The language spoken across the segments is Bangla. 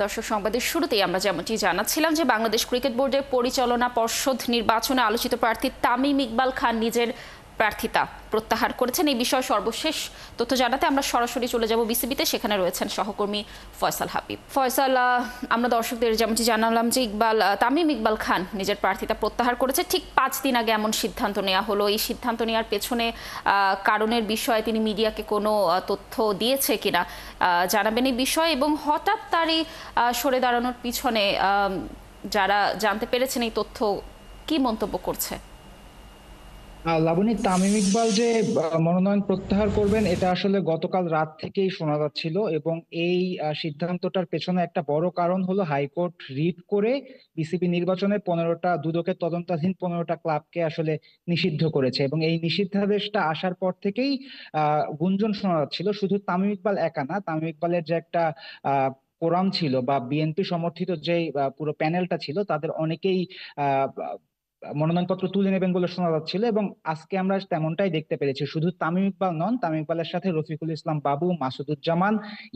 দর্শক, সংবাদের শুরুতেই আমরা যেমনটি জানাচ্ছিলাম যে বাংলাদেশ ক্রিকেট বোর্ডের পরিচালনা পর্ষদ নির্বাচনে আলোচিত প্রার্থী তামিম ইকবাল খান নিজের প্রার্থিতা প্রত্যাহার করেছেন। এই বিষয়ে সর্বশেষ তথ্য জানাতে আমরা সরাসরি চলে যাব বিসিবিতে। সেখানে রয়েছেন সহকর্মী ফয়সাল হাবিব। ফয়সাল, আমরা দর্শকদের যেমনটি জানালাম যে তামিম ইকবাল খান নিজের প্রার্থিতা প্রত্যাহার করেছে। ঠিক 5 দিন আগে এমন সিদ্ধান্ত নেওয়া হলো। এই সিদ্ধান্ত নেওয়ার পেছনে কারণের বিষয়ে তিনি মিডিয়াকে কোনো তথ্য দিয়েছে কিনা জানাবেন এই বিষয়ে, এবং হঠাৎ তারই সরে দাঁড়ানোর পিছনে যারা জানতে পেরেছেন এই তথ্য কি মন্তব্য করছে? লাবণী, তামিম ইকবাল যে মনোনয়ন প্রত্যাহার করবেন এটা আসলে গতকাল রাত থেকেই শোনা যাচ্ছিল, এবং এই সিদ্ধান্তটার পেছনে একটা বড় কারণ হলো হাইকোর্ট রিট করে বিসিবি নির্বাচনে 15টা দুদকের তদন্তাধীন 15টা ক্লাবকে আসলে নিষিদ্ধ করেছে। এবং এই নিষিদ্ধাদেশটা আসার পর থেকেই গুঞ্জন শোনা যাচ্ছিল শুধু তামিম ইকবাল একা না, তামিম ইকবালের যে একটা কোরাম ছিল বা বিএনপি সমর্থিত যে পুরো প্যানেলটা ছিল তাদের অনেকেই আহ মনোনয়নপত্র তুলে নেবেন বলে শোনা যাচ্ছিল। এবং আজকে আমরা তেমনটাই দেখতে পেরেছি। শুধু তামিম ইকবাল নন, তামিম ইকবালের সাথে রফিকুল ইসলাম বাবু, মাসুদুজ্জামান,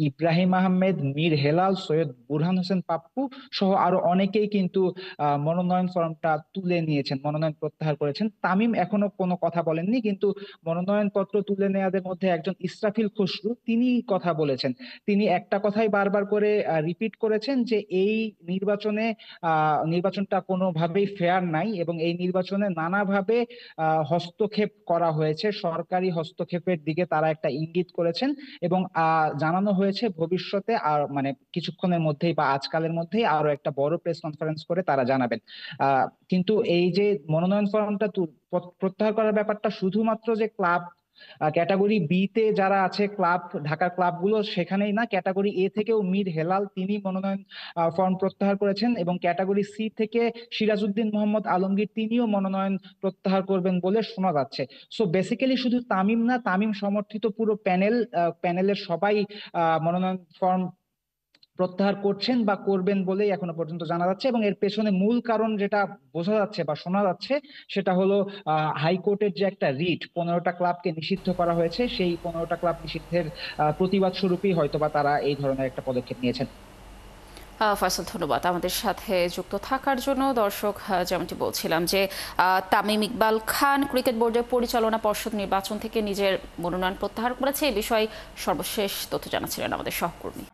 ইব্রাহিম আহমেদ, মীর হেলাল, সৈয়দ বুরহান হোসেন পাপ্পু সহ আরো অনেকেই কিন্তু মনোনয়ন ফর্মটা তুলে নিয়েছেন, মনোনয়ন প্রত্যাহার করেছেন। তামিম এখনো কোনো কথা বলেননি, কিন্তু মনোনয়ন পত্র তুলে নেওয়াদের মধ্যে একজন ইসরাফিল খসরু তিনি কথা বলেছেন। তিনি একটা কথাই বারবার করে রিপিট করেছেন যে এই নির্বাচনে নির্বাচনটা কোনোভাবেই ফেয়ার নাই, এবং এই নির্বাচনে নানাভাবে হস্তক্ষেপ করা হয়েছে, সরকারি হস্তক্ষেপের দিকে তারা একটা ইঙ্গিত করেছেন। এবং জানানো হয়েছে ভবিষ্যতে আর মানে কিছুক্ষণের মধ্যেই বা আজকালের মধ্যেই আরো একটা বড় প্রেস কনফারেন্স করে তারা জানাবেন। কিন্তু এই যে মনোনয়ন ফর্মটা প্রত্যাহার করার ব্যাপারটা শুধুমাত্র যে ক্লাব ক্যাটাগরি বি তে যারা আছে ক্লাব, ঢাকার ক্লাবগুলো, সেখানেই না, ক্যাটাগরি এ থেকেও মীর হেলাল তিনি মনোনয়ন ফর্ম প্রত্যাহার করেছেন, এবং ক্যাটাগরি সি থেকে সিরাজউদ্দিন মোহাম্মদ আলমগীর তিনিও মনোনয়ন প্রত্যাহার করবেন বলে শোনা যাচ্ছে। সো বেসিক্যালি শুধু তামিম না, তামিম সমর্থিত পুরো প্যানেলের সবাই মনোনয়ন ফর্ম প্রত্যাহার করছেন বা করবেন বলেই এখনো পর্যন্ত জানা যাচ্ছে। এবং এর পেছনে মূল কারণ যেটা বোঝা যাচ্ছে বা শোনা যাচ্ছে সেটা হলো হাইকোর্টের যে একটা রিট 15টা ক্লাবকে নিষিদ্ধ করা হয়েছে, সেই 15টা ক্লাব নিষিদ্ধের প্রতিবাদ স্বরূপই হয়তোবা তারা এই ধরনের একটা পদক্ষেপ নিয়েছেন। ফয়সাল, ধন্যবাদ আমাদের সাথে যুক্ত থাকার জন্য। দর্শক, যেমনটি বলছিলাম যে তামিম ইকবাল খান ক্রিকেট বোর্ডের পরিচালনা পর্ষদ নির্বাচন থেকে নিজের মনোনয়ন প্রত্যাহার করেছে। এই বিষয়ে সর্বশেষ তথ্য জানাচ্ছিলেন আমাদের সহকর্মী।